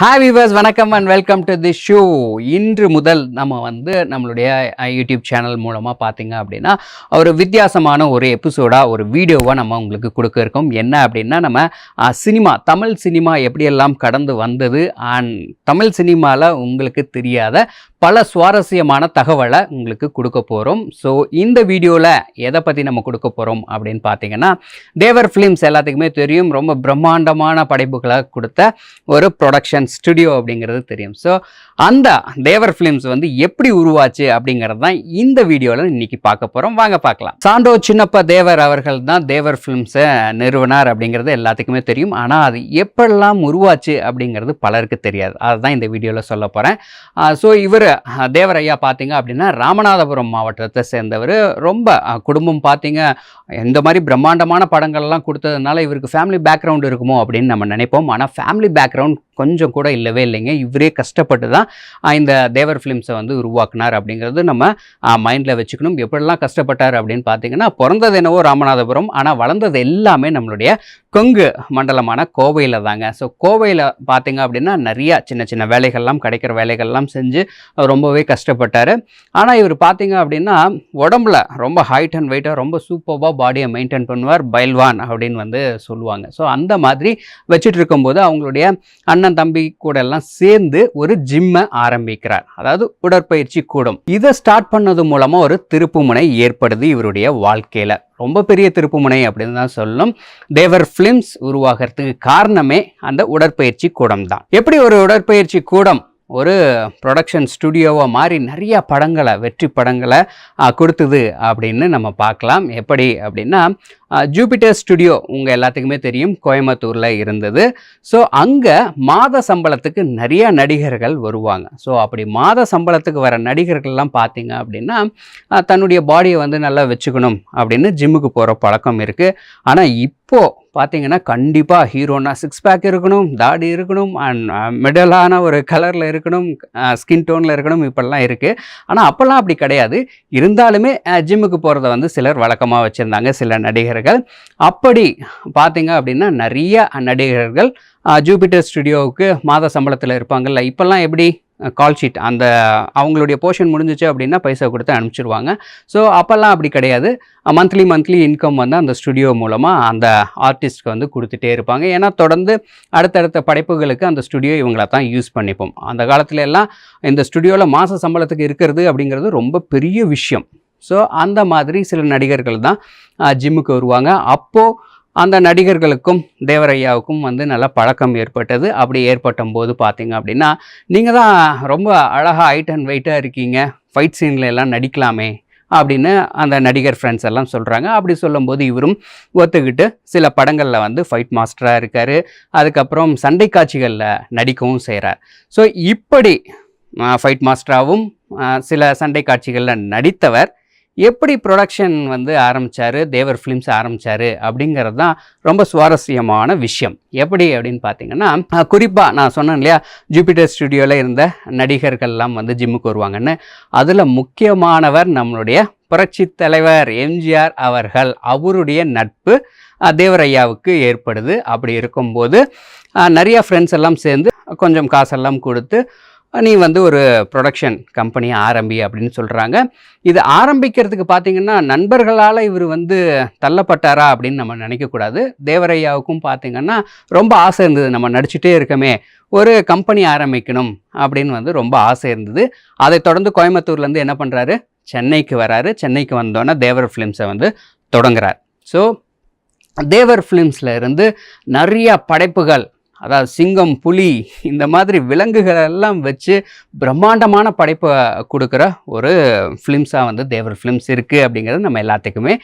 Hi viewers, வணக்கம் and welcome to the show. இன்று முதல் நம்ம நம்மளுடைய யூடியூப் சேனல் மூலமாக பார்த்தீங்க அப்படின்னா ஒரு வித்தியாசமான ஒரு எபிசோடாக ஒரு வீடியோவாக நம்ம உங்களுக்கு கொடுக்க இருக்கோம். என்ன அப்படின்னா நம்ம சினிமா தமிழ் சினிமா எப்படியெல்லாம் கடந்து வந்தது அண்ட் தமிழ் சினிமாவில் உங்களுக்கு தெரியாத பல சுவாரஸ்யமான தகவலை உங்களுக்கு கொடுக்க போகிறோம். ஸோ இந்த வீடியோவில் எதை பற்றி நம்ம கொடுக்க போகிறோம் அப்படின்னு பார்த்தீங்கன்னா, தேவர் ஃபிலிம்ஸ் எல்லாத்துக்குமே தெரியும், ரொம்ப பிரம்மாண்டமான படைப்புகளை கொடுத்த ஒரு ப்ரொடக்ஷன் ஸ்டுடியோ அப்படிங்கிறது தெரியும். ஸோ அந்த தேவர் ஃபிலிம்ஸ் எப்படி உருவாச்சு அப்படிங்கிறது தான் இந்த வீடியோவில் இன்னைக்கு பார்க்க போகிறோம். வாங்க பார்க்கலாம். சாண்டோ சின்னப்ப தேவர் அவர்கள் தான் தேவர் ஃபிலிம்ஸை நிறுவனார் அப்படிங்கிறது எல்லாத்துக்குமே தெரியும். ஆனால் அது எப்பெல்லாம் உருவாச்சு அப்படிங்கிறது பலருக்கு தெரியாது. அதுதான் இந்த வீடியோவில் சொல்ல போகிறேன். ஸோ இவர் தேவர் ஐயா பார்த்தீங்க அப்படின்னா ராமநாதபுரம் மாவட்டத்தை சேர்ந்தவர். ரொம்ப குடும்பம் பார்த்தீங்க இந்த மாதிரி பிரம்மாண்டமான படங்கள்லாம் கொடுத்ததுனால இவருக்கு ஃபேமிலி பேக்ரவுண்ட் இருக்குமோ அப்படின்னு நம்ம நினைப்போம். ஆனால் ஃபேமிலி பேக்ரவுண்ட் கொஞ்சம் கூட இல்லவே இல்லைங்க. இவரே கஷ்டப்பட்டு தான் இந்த தேவர் ஃபிலிம்ஸை உருவாக்குனார் அப்படிங்கிறது நம்ம மைண்டில் வச்சுக்கணும். எப்படிலாம் கஷ்டப்பட்டார் அப்படின்னு பார்த்தீங்கன்னா, பிறந்தது என்னவோ ராமநாதபுரம், ஆனால் வளர்ந்தது எல்லாமே நம்மளுடைய கொங்கு மண்டலமான கோவையில் தாங்க. ஸோ கோவையில் பார்த்தீங்க அப்படின்னா நிறையா சின்ன சின்ன வேலைகள்லாம் கிடைக்கிற வேலைகள்லாம் செஞ்சு ரொம்பவே கஷ்டப்பட்டார். ஆனால் இவர் பார்த்தீங்க அப்படின்னா உடம்புல ரொம்ப ஹைட் அண்ட் வெயிட்டாக ரொம்ப சூப்பராக பாடியை மெயின்டைன் பண்ணுவார், பைல்வான் அப்படின்னு சொல்லுவாங்க. ஸோ அந்த மாதிரி வச்சுட்டு இருக்கும்போது அவங்களுடைய அண்ணன் தம்பி கூட எல்லாம் சேர்ந்து ஒரு ஜிம்மை ஆரம்பிக்கிறார், அதாவது உடற்பயிற்சி கூடம். இதை ஸ்டார்ட் பண்ணது மூலமாக ஒரு திருப்புமுனை ஏற்படுது இவருடைய வாழ்க்கையில். ரொம்ப பெரிய திருப்புமுனை அப்படின்னு தான் சொல்லணும். தேவர் ஃபிலிம்ஸ் உருவாகிறதுக்கு காரணமே அந்த உடற்பயிற்சி கூடம் தான். எப்படி ஒரு உடற்பயிற்சி கூடம் ஒரு ப்ரொடக்ஷன் ஸ்டுடியோவாக மாறி நிறைய படங்களை வெற்றி படங்களை கொடுத்தது அப்படின்னு நம்ம பார்க்கலாம். எப்படி அப்படின்னா, ஜூபிட்டர் ஸ்டுடியோ உங்கள் எல்லாத்துக்குமே தெரியும், கோயம்புத்தூரில் இருந்தது. ஸோ அங்கே மாத சம்பளத்துக்கு நிறைய நடிகர்கள் வருவாங்க. ஸோ அப்படி மாத சம்பளத்துக்கு வர நடிகர்கள்லாம் பார்த்தீங்க அப்படின்னா தன்னுடைய பாடியை நல்லா வச்சுக்கணும் அப்படின்னு ஜிம்முக்கு போகிற பழக்கம் இருக்குது. ஆனால் இப்போது பார்த்தீங்கன்னா கண்டிப்பாக ஹீரோனா சிக்ஸ் பேக் இருக்கணும், தாடி இருக்கணும், அண்ட் மிடலான ஒரு கலரில் இருக்கணும், ஸ்கின் டோனில் இருக்கணும், இப்படிலாம் இருக்குது. ஆனால் அப்போல்லாம் அப்படி கிடையாது. இருந்தாலுமே ஜிம்முக்கு போகிறத சிலர் வழக்கமாக வச்சுருந்தாங்க சில நடிகர்கள். அப்படி பார்த்தீங்க அப்படின்னா நிறைய நடிகர்கள் ஜூபிட்டர் ஸ்டுடியோவுக்கு மாத சம்பளத்தில் இருப்பாங்கல்ல. இப்போல்லாம் எப்படி கால் ஷீட், அந்த அவங்களுடைய போர்ஷன் முடிஞ்சிச்சு அப்படின்னா பைசா கொடுத்து அனுப்பிச்சிடுவாங்க. ஸோ அப்போல்லாம் அப்படி கிடையாது. மந்த்லி இன்கம் அந்த ஸ்டுடியோ மூலமாக அந்த ஆர்டிஸ்ட்க்கு கொடுத்துட்டே இருப்பாங்க. ஏன்னா தொடர்ந்து அடுத்தடுத்த படைப்புகளுக்கு அந்த ஸ்டுடியோ இவங்கள தான் யூஸ் பண்ணிப்போம். அந்த காலத்துல எல்லாம் இந்த ஸ்டுடியோவில் மாத சம்பளத்துக்கு இருக்கிறது அப்படிங்கிறது ரொம்ப பெரிய விஷயம். ஸோ அந்த மாதிரி சில நடிகர்கள் தான் ஜிம்முக்கு வருவாங்க. அப்போது அந்த நடிகர்களுக்கும் தேவரையாவுக்கும் நல்ல பழக்கம் ஏற்பட்டது. அப்படி ஏற்பட்டும் போது பார்த்தீங்க அப்படின்னா, நீங்கள் தான் ரொம்ப அழகாக ஹைட் அண்ட் வெயிட்டாக இருக்கீங்க, ஃபைட் சீனில் எல்லாம் நடிக்கலாமே அப்படின்னு அந்த நடிகர் ஃப்ரெண்ட்ஸ் எல்லாம் சொல்கிறாங்க. அப்படி சொல்லும்போது இவரும் ஒத்துக்கிட்டு சில படங்களில் ஃபைட் மாஸ்டராக இருக்கார். அதுக்கப்புறம் சண்டை காட்சிகளில் நடிக்கவும் செய்கிறார். ஸோ இப்படி ஃபைட் மாஸ்டராகவும் சில சண்டை காட்சிகளில் நடித்தவர் எப்படி ப்ரொடக்ஷன் ஆரம்பித்தார், தேவர் ஃபிலிம்ஸ் ஆரம்பித்தார் அப்படிங்கிறது தான் ரொம்ப சுவாரஸ்யமான விஷயம். எப்படி அப்படின்னு பார்த்தீங்கன்னா, குறிப்பாக நான் சொன்னேன் இல்லையா, ஜூபிட்டர் ஸ்டுடியோவில் இருந்த நடிகர்கள்லாம் ஜிம்முக்கு வருவாங்கன்னு. அதில் முக்கியமானவர் நம்மளுடைய புரட்சி தலைவர் எம்ஜிஆர் அவர்கள். அவருடைய நட்பு தேவரையாவுக்கு ஏற்படுது. அப்படி இருக்கும்போது நிறைய ஃப்ரெண்ட்ஸ் எல்லாம் சேர்ந்து கொஞ்சம் காசெல்லாம் கொடுத்து நீ ஒரு ப்ரொடக்ஷன் கம்பெனி ஆரம்பி அப்படின்னு சொல்கிறாங்க. இது ஆரம்பிக்கிறதுக்கு பார்த்தீங்கன்னா நண்பர்களால் இவர் தள்ளப்பட்டாரா அப்படின்னு நம்ம நினைக்கக்கூடாது. தேவரையாவுக்கும் பார்த்தீங்கன்னா ரொம்ப ஆசை இருந்தது, நம்ம நடிச்சுட்டே இருக்கமே, ஒரு கம்பெனி ஆரம்பிக்கணும் அப்படின்னு ரொம்ப ஆசை இருந்தது. அதை தொடர்ந்து கோயம்புத்தூர்லேருந்து என்ன பண்ணுறாரு, சென்னைக்கு வராரு. சென்னைக்கு வந்தோன்னே தேவர் ஃபிலிம்ஸை தொடங்குறார். ஸோ தேவர் ஃபிலிம்ஸில் இருந்து நிறையா படைப்புகள், அதாவது சிங்கம், புலி, இந்த மாதிரி விலங்குகள் எல்லாம் வச்சு பிரம்மாண்டமான படைப்பை கொடுக்குற ஒரு ஃபிலிம்ஸாக தேவர் ஃபிலிம்ஸ் இருக்குது அப்படிங்கிறது நம்ம எல்லாத்துக்குமே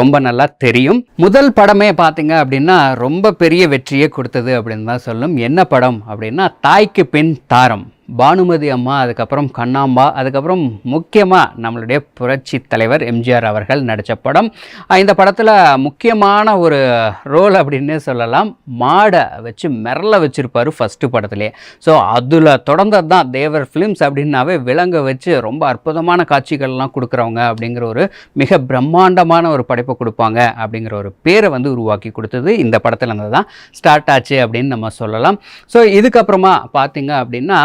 ரொம்ப நல்லா தெரியும். முதல் படமே பார்த்தீங்க அப்படின்னா ரொம்ப பெரிய வெற்றியை கொடுத்தது அப்படின்னு தான் சொல்லும். என்ன படம் அப்படின்னா, தாய்க்கு பின் தாரம். பானுமதி அம்மா, அதுக்கப்புறம் கண்ணாம்பா, அதுக்கப்புறம் முக்கியமாக நம்மளுடைய புரட்சி தலைவர் எம்ஜிஆர் அவர்கள் நடித்த படம். இந்த படத்தில் முக்கியமான ஒரு ரோல் அப்படின்னே சொல்லலாம். மாடை வச்சு மிரள வச்சுருப்பார் ஃபஸ்ட்டு படத்துலேயே. ஸோ அதில் தொடர்ந்தது தான் தேவர் ஃபிலிம்ஸ் அப்படின்னாவே விலங்க வச்சு ரொம்ப அற்புதமான காட்சிகள்லாம் கொடுக்குறவங்க அப்படிங்கிற ஒரு மிக பிரம்மாண்டமான ஒரு படைப்பை கொடுப்பாங்க அப்படிங்கிற ஒரு பேரை வந்து உருவாக்கி கொடுத்தது இந்த படத்தில் இருந்து தான் ஸ்டார்ட் ஆச்சு அப்படின்னு நம்ம சொல்லலாம். ஸோ இதுக்கப்புறமா பார்த்தீங்க அப்படின்னா,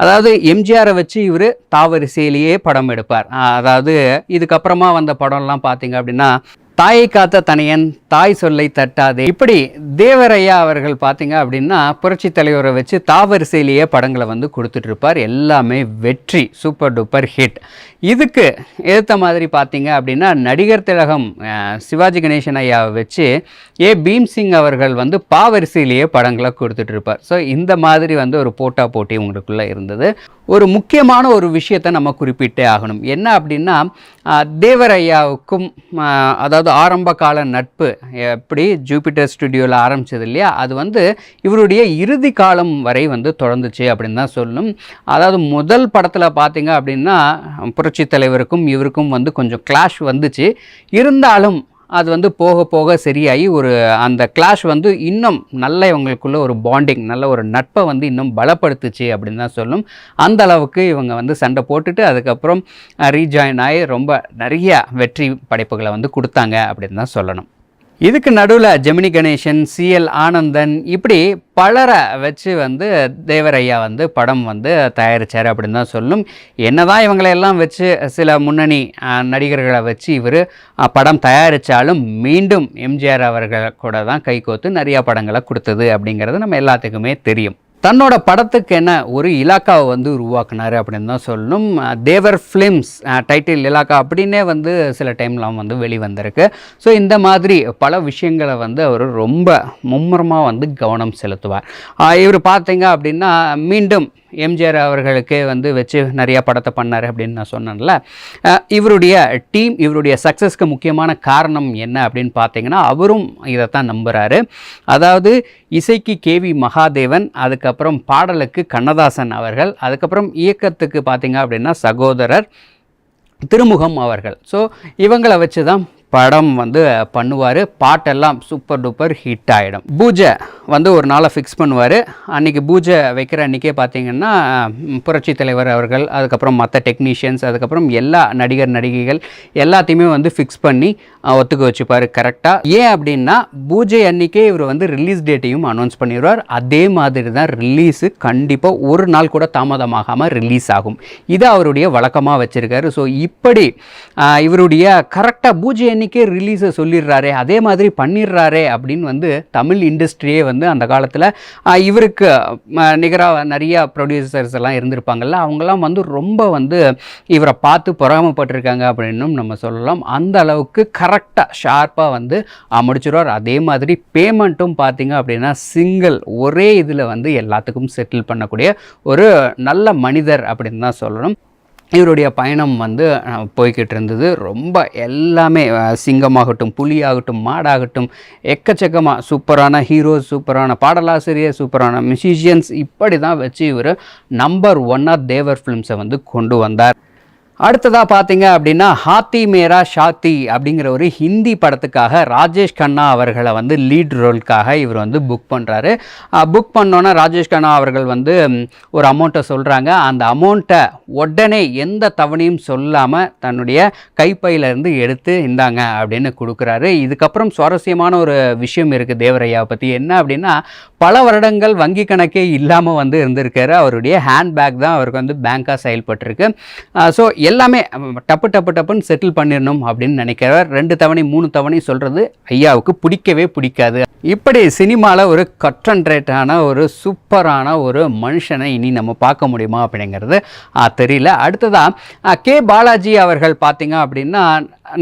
அதாவது எம்ஜிஆரை வச்சு இவர் தாவரிசையிலேயே படம் எடுப்பார். அதாவது இதுக்கப்புறமா வந்த படம்லாம் பார்த்தீங்க அப்படின்னா, தாயை காத்த தனையன், தாய் சொல்லை தட்டாதே, இப்படி தேவரையா அவர்கள் பார்த்தீங்க அப்படின்னா புரட்சி தலைவரை வச்சு தாவரிசையிலேயே படங்களை வந்து கொடுத்துட்ருப்பார். எல்லாமே வெற்றி, சூப்பர் டூப்பர் ஹிட். இதுக்கு ஏற்ற மாதிரி பார்த்தீங்க அப்படின்னா நடிகர் திலகம் சிவாஜி கணேசன் ஐயாவை வச்சு பீம்சிங் அவர்கள் வந்து பாவரிசையிலேயே படங்களை கொடுத்துட்ருப்பார். ஸோ இந்த மாதிரி வந்து ஒரு போட்டி உங்களுக்குள்ளே இருந்தது. ஒரு முக்கியமான ஒரு விஷயத்தை நம்ம குறிப்பிட்டே ஆகணும். என்ன அப்படின்னா, தேவரையாவுக்கும் அதாவது ஆரம்ப கால நட்பு எப்படி ஜூபிட்டர் ஸ்டுடியோவில் ஆரம்பித்தது இல்லையா, அது வந்து இவருடைய இறுதி காலம் வரை வந்து தொடர்ந்துச்சு அப்படின்னு தான் சொல்லணும். அதாவது முதல் படத்தில் பார்த்தீங்க அப்படின்னா புரட்சி தலைவருக்கும் இவருக்கும் வந்து கொஞ்சம் கிளாஷ் வந்துச்சு. இருந்தாலும் அது வந்து போக போக சரியாகி ஒரு அந்த கிளாஷ் வந்து இன்னும் நல்ல இவங்களுக்குள்ள ஒரு பாண்டிங், நல்ல ஒரு நட்பை வந்து இன்னும் பலப்படுத்துச்சு அப்படின்னு தான் சொல்லணும். அந்த அளவுக்கு இவங்க வந்து சண்டை போட்டுட்டு அதுக்கப்புறம் ரீஜாயின் ஆகி ரொம்ப நிறைய வெற்றி படைப்புகளை வந்து கொடுத்தாங்க அப்படின்னு தான் சொல்லணும். இதுக்கு நடுவில் ஜெமினி கணேசன், சிஎல் ஆனந்தன், இப்படி பலரை வச்சு வந்து தேவரையா வந்து படம் வந்து தயாரித்தார் அப்படின்னு தான் சொல்லணும். என்னதான் இவங்களையெல்லாம் வச்சு சில முன்னணி நடிகர்களை வச்சு இவர் படம் தயாரித்தாலும் மீண்டும் எம்ஜிஆர் அவர்கள் கூட தான் கைகோத்து நிறையா படங்களை கொடுத்தது அப்படிங்கிறது நம்ம எல்லாத்துக்குமே தெரியும். தன்னோட படத்துக்கு என்ன ஒரு இலாக்காவை வந்து உருவாக்குனார் அப்படின்னு தான் சொல்லணும். தேவர் ஃபிலிம்ஸ் டைட்டில் இலாக்கா அப்படின்னே வந்து சில டைம்லாம் வந்து வெளிவந்திருக்கு. ஸோ இந்த மாதிரி பல விஷயங்களை வந்து அவர் ரொம்ப மும்முரமாக வந்து கவனம் செலுத்துவார். இவர் பார்த்தீங்க அப்படின்னா மீண்டும் எம்ஜிஆர் அவர்களுக்கே வந்து வச்சு நிறையா படத்தை பண்ணார் அப்படின்னு நான் சொன்னேன்ல. இவருடைய டீம், இவருடைய சக்ஸஸ்க்கு முக்கியமான காரணம் என்ன அப்படின்னு பார்த்தீங்கன்னா, அவரும் இதைத்தான் நம்புகிறாரு. அதாவது இசைக்கு கேவி மகாதேவன், அதுக்கப்புறம் பாடலுக்கு கண்ணதாசன் அவர்கள், அதுக்கப்புறம் இயக்கத்துக்கு பார்த்தீங்க அப்படின்னா சகோதரர் திருமுகம் அவர்கள். ஸோ இவங்களை வச்சு தான் படம் வந்து பண்ணுவார். பாட்டெல்லாம் சூப்பர் டூப்பர் ஹிட் ஆகிடும். பூஜை வந்து ஒரு நாளை ஃபிக்ஸ் பண்ணுவார். அன்றைக்கி பூஜை வைக்கிற அன்றைக்கே பார்த்திங்கன்னா புரட்சி தலைவர் அவர்கள், அதுக்கப்புறம் மற்ற டெக்னீஷியன்ஸ், அதுக்கப்புறம் எல்லா நடிகர் நடிகைகள் எல்லாத்தையுமே வந்து ஃபிக்ஸ் பண்ணி ஒத்துக்க வச்சுப்பார் கரெக்டாக. ஏன் அப்படின்னா பூஜை அன்றைக்கே இவர் வந்து ரிலீஸ் டேட்டையும் அனௌன்ஸ் பண்ணிடுவார். அதே மாதிரி தான் ரிலீஸு கண்டிப்பாக ஒரு நாள் கூட தாமதமாகாமல் ரிலீஸ் ஆகும். இதை அவருடைய வழக்கமாக வச்சுருக்காரு. ஸோ இப்படி இவருடைய கரெக்டாக பூஜை அன்றைக்கே ரிலீஸை சொல்லிடுறாரே, அதே மாதிரி பண்ணிடுறாரே அப்படின்னு வந்து தமிழ் இண்டஸ்ட்ரியே வந்து அந்த காலத்தில் இவருக்கு நிகராக நிறையா ப்ரொடியூசர்ஸ் எல்லாம் இருந்திருப்பாங்கள்ல, அவங்கெல்லாம் வந்து ரொம்ப வந்து இவரை பார்த்து பொறாமப்பட்டிருக்காங்க அப்படின்னும் நம்ம சொல்லலாம். அந்த அளவுக்கு கரெக்டாக ஷார்ப்பாக வந்து முடிச்சிடுவார். அதே மாதிரி பேமெண்ட்டும் பார்த்திங்க அப்படின்னா சிங்கிள் ஒரே இதில் வந்து எல்லாத்துக்கும் செட்டில் பண்ணக்கூடிய ஒரு நல்ல மனிதர் அப்படின்னு தான் சொல்லணும். இவருடைய பயணம் வந்து போய்கிட்டு இருந்தது. ரொம்ப எல்லாமே சிங்கமாகட்டும், புலியாகட்டும், மாடாகட்டும், எக்கச்சக்கமாக சூப்பரான ஹீரோஸ், சூப்பரான பாடலாசிரியர், சூப்பரான மியூசிஷியன்ஸ், இப்படி தான் வச்சு இவர் நம்பர் 1 தேவர் ஃபிலிம்ஸை வந்து கொண்டு வந்தார். அடுத்ததாக பார்த்தீங்க அப்படின்னா ஹாத்தி மேரா ஷாத்தி அப்படிங்கிற ஒரு ஹிந்தி படத்துக்காக ராஜேஷ் கண்ணா அவர்களை வந்து லீட் ரோலுக்காக இவர் வந்து புக் பண்ணுறாரு. புக் பண்ணோன்னா ராஜேஷ் கண்ணா அவர்கள் வந்து ஒரு அமௌண்ட்டை சொல்கிறாங்க. அந்த அமௌண்ட்டை உடனே எந்த தவணையும் சொல்லாமல் தன்னுடைய கைப்பையிலேருந்து எடுத்து இந்தாங்க அப்படின்னு கொடுக்குறாரு. இதுக்கப்புறம் சுவாரஸ்யமான ஒரு விஷயம் இருக்குது தேவரையாவை பற்றி. என்ன அப்படின்னா, பல வருடங்கள் வங்கி கணக்கே இல்லாமல் வந்து இருந்திருக்காரு. அவருடைய ஹேண்ட்பேக் தான் அவருக்கு வந்து பேங்காக செயல்பட்டுருக்கு. ஸோ எல்லாமே டப்புன்னு செட்டில் பண்ணிடணும் அப்படின்னு நினைக்கிறார். 2 தவணை 3 தவணை சொல்கிறது ஐயாவுக்கு பிடிக்கவே பிடிக்காது. இப்படி சினிமாவில் ஒரு கன்சன்ட்ரேட்டான ஒரு சூப்பரான ஒரு மனுஷனை இனி நம்ம பார்க்க முடியுமா அப்படிங்கிறது தெரியல. அடுத்ததாக கே பாலாஜி அவர்கள் பார்த்தீங்க அப்படின்னா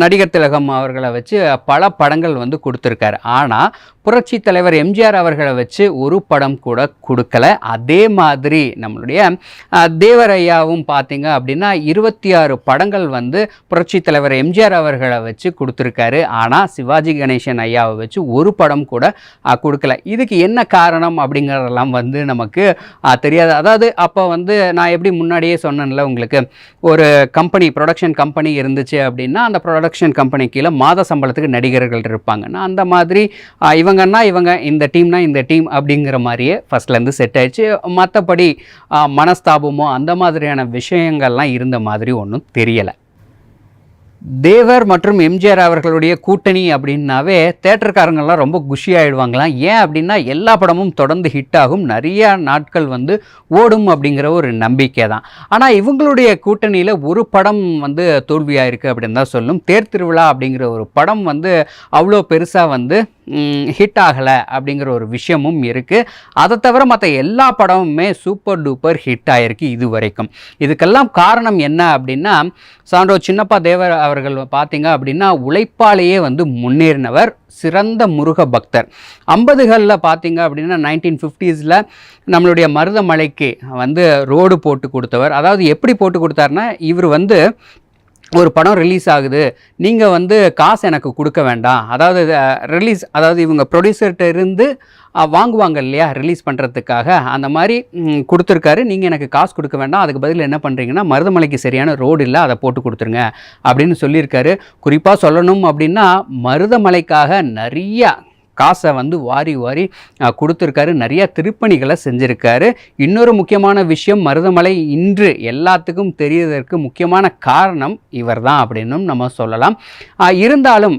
நடிகர் திலகம் அவர்களை வச்சு பல படங்கள் வந்து கொடுத்துருக்காரு. ஆனால் புரட்சி தலைவர் எம்ஜிஆர் அவர்களை வச்சு ஒரு படம் கூட கொடுக்கல. அதே மாதிரி நம்மளுடைய தேவர் ஐயாவும் பார்த்தீங்க அப்படின்னா 26 படங்கள் வந்து புரட்சி தலைவர் எம்ஜிஆர் அவர்களை வச்சு கொடுத்துருக்காரு. ஆனால் சிவாஜி கணேசன் ஐயாவை வச்சு ஒரு படம் கூட கொடுக்கல. இதுக்கு என்ன காரணம் அப்படிங்கிறதெல்லாம் வந்து நமக்கு தெரியாது. அதாவது அப்போ வந்து நான் எப்படி முன்னாடியே சொன்னேன்ல உங்களுக்கு, ஒரு கம்பெனி ப்ரொடக்ஷன் கம்பெனி இருந்துச்சு அப்படின்னா அந்த ப்ரொடக்ஷன் கம்பெனி கீழே மாத சம்பளத்துக்கு நடிகர்கள் இருப்பாங்கன்னா அந்த மாதிரி இவங்கன்னா இவங்க, இந்த டீம்னா இந்த டீம் அப்படிங்கிற மாதிரியே ஃபஸ்ட்லேருந்து செட் ஆயிடுச்சு. மற்றபடி மனஸ்தாபமோ அந்த மாதிரியான விஷயங்கள்லாம் இருந்த மாதிரி ஒன்றும் தெரியலை. தேவர் மற்றும் எம்ஜிஆர் அவர்களுடைய கூட்டணி அப்படின்னாவே தேட்டருக்காரங்கள்லாம் ரொம்ப குஷி ஆகிடுவாங்களாம். ஏன் அப்படின்னா எல்லா படமும் தொடர்ந்து ஹிட் ஆகும், நிறைய நாட்கள் வந்து ஓடும் அப்படிங்கிற ஒரு நம்பிக்கை தான். ஆனால் இவங்களுடைய கூட்டணியில் ஒரு படம் வந்து தோல்வியாக இருக்குது அப்படின்னு தான் சொல்லும். தேர் திருவிழா அப்படிங்கிற ஒரு படம் வந்து அவ்வளோ பெருசாக வந்து ஹிட் ஆகலை அப்படிங்கிற ஒரு விஷயமும் இருக்குது. அதை தவிர மற்ற எல்லா படமுமே சூப்பர் டூப்பர் ஹிட் ஆகிருக்கு இது வரைக்கும். இதுக்கெல்லாம் காரணம் என்ன அப்படின்னா, சான்றோ சின்னப்பா தேவர் அவர்கள் பார்த்தீங்க அப்படின்னா உழைப்பாலேயே வந்து முன்னேறினவர், சிறந்த முருக பக்தர். 50களில் பார்த்தீங்க அப்படின்னா 1950s நம்மளுடைய மருதமலைக்கு வந்து ரோடு போட்டு கொடுத்தவர். அதாவது எப்படி போட்டு கொடுத்தாருன்னா, இவர் வந்து ஒரு படம் ரிலீஸ் ஆகுது, நீங்கள் வந்து காசு எனக்கு கொடுக்க வேண்டாம், அதாவது இவங்க ப்ரொடியூசர்கிட்ட இருந்து வாங்குவாங்க இல்லையா ரிலீஸ் பண்ணுறதுக்காக, அந்த மாதிரி கொடுத்துருக்காரு. நீங்கள் எனக்கு காசு கொடுக்க வேண்டாம், அதுக்கு பதில் என்ன பண்ணுறீங்கன்னா மருதமலைக்கு சரியான ரோடு இல்லை, அதை போட்டு கொடுத்துருங்க அப்படின்னு சொல்லியிருக்காரு. குறிப்பாக சொல்லணும் அப்படின்னா மருதமலைக்காக நிறையா காசை வந்து வாரி வாரி கொடுத்துருக்காரு, நிறையா திருப்பணிகளை செஞ்சுருக்காரு. இன்னொரு முக்கியமான விஷயம், மருதமலை இன்று எல்லாத்துக்கும் தெரியறதற்கு முக்கியமான காரணம் இவர் தான் அப்படின்னும் நம்ம சொல்லலாம். இருந்தாலும்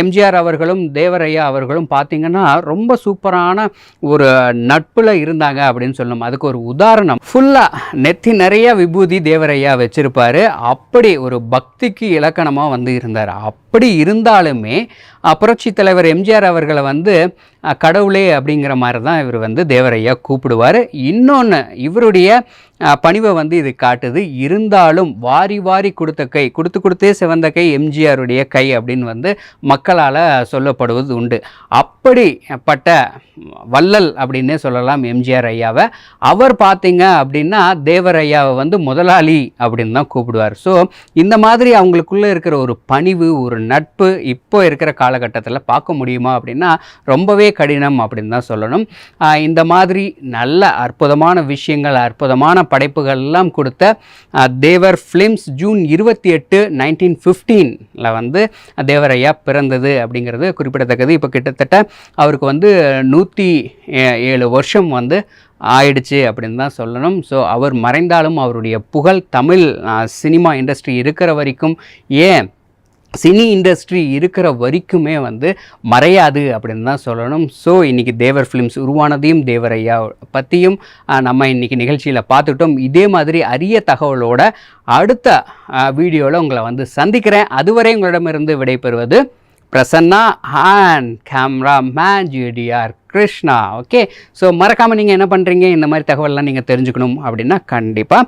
எம்ஜிஆர் அவர்களும் தேவரையா அவர்களும் பார்த்திங்கன்னா ரொம்ப சூப்பரான ஒரு நட்பில் இருந்தாங்க அப்படின்னு சொல்லணும். அதுக்கு ஒரு உதாரணம், ஃபுல்லாக நெத்தி நிறைய விபூதி தேவரையா வச்சுருப்பார். அப்படி ஒரு பக்திக்கு இலக்கணமாக வந்து இருந்தார். அப்படி இருந்தாலுமே புரட்சி தலைவர் எம்ஜிஆர் அவர்களை வந்து கடவுளே அப்படிங்கிற மாதிரி தான் இவர் வந்து தேவரையா கூப்பிடுவார். இன்னொன்று, இவருடைய பணிவை வந்து இது காட்டுது. இருந்தாலும் வாரி வாரி கொடுத்த கை, கொடுத்தே சிவந்த கை எம்ஜிஆருடைய கை அப்படின்னு வந்து மக்களால் சொல்லப்படுவது உண்டு. அப்படிப்பட்ட வள்ளல் அப்படின்னே சொல்லலாம் எம்ஜிஆர் ஐயாவை. அவர் பார்த்தீங்க அப்படின்னா தேவர் ஐயாவை வந்து முதலாளி அப்படின்னு தான் கூப்பிடுவார். ஸோ இந்த மாதிரி அவங்களுக்குள்ளே இருக்கிற ஒரு பணிவு, ஒரு நட்பு இப்போ இருக்கிற காலகட்டத்தில் பார்க்க முடியுமா அப்படின்னா ரொம்பவே கடினம் அப்படின்னு தான் சொல்லணும். இந்த மாதிரி நல்ல அற்புதமான விஷயங்கள், அற்புதமான படைப்புகள்லாம் கொடுத்த தேவர் ஃபிலிம்ஸ் ஜூன் 28, 1915 வந்து தேவரையா பிறந்தது அப்படிங்கிறது குறிப்பிடத்தக்கது. இப்போ கிட்டத்தட்ட அவருக்கு வந்து 107 வருஷம் வந்து ஆயிடுச்சு அப்படின்னு தான் சொல்லணும். ஸோ அவர் மறைந்தாலும் அவருடைய புகழ் தமிழ் சினிமா இண்டஸ்ட்ரி இருக்கிற வரைக்கும், ஏன் சினி இண்டஸ்ட்ரி இருக்கிற வரைக்குமே வந்து மறையாது அப்படின்னு தான் சொல்லணும். ஸோ இன்றைக்கி தேவர் ஃபிலிம்ஸ் உருவானதையும் தேவரையா பற்றியும் நம்ம இன்றைக்கி நிகழ்ச்சியில் பார்த்துட்டோம். இதே மாதிரி அரிய தகவலோட அடுத்த வீடியோவில் உங்களை வந்து சந்திக்கிறேன். அதுவரை உங்களிடமிருந்து விடைபெறுவது Prasanna and cameraman GDR Krishna. Okay, so மறக்காமல் நீங்கள் என்ன பண்ணுறீங்க, இந்த மாதிரி தகவல்லாம் நீங்கள் தெரிஞ்சுக்கணும் அப்படின்னா கண்டிப்பாக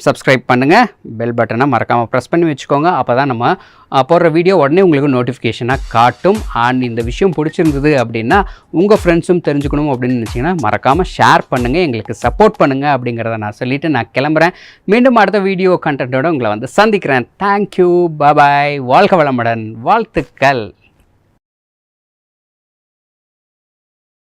சப்ஸ்கிரைப் பண்ணுங்கள், பெல் பட்டனை மறக்காமல் ப்ரெஸ் பண்ணி வச்சுக்கோங்க. அப்போ தான் நம்ம போடுற வீடியோ உடனே உங்களுக்கு நோட்டிஃபிகேஷனாக காட்டும். அண்ட் இந்த விஷயம் பிடிச்சிருந்தது அப்படின்னா உங்கள் ஃப்ரெண்ட்ஸும் தெரிஞ்சுக்கணும் அப்படின்னு நினச்சிங்கன்னா மறக்காமல் ஷேர் பண்ணுங்கள், எங்களுக்கு சப்போர்ட் பண்ணுங்கள் அப்படிங்கிறத நான் சொல்லிவிட்டு நான் கிளம்புறேன். மீண்டும் அடுத்த வீடியோ கண்டென்ட்டோடு உங்களை வந்து சந்திக்கிறேன். தேங்க்யூ, பாய், வாழ்க வளமுடன், வாழ்த்துக்கள்.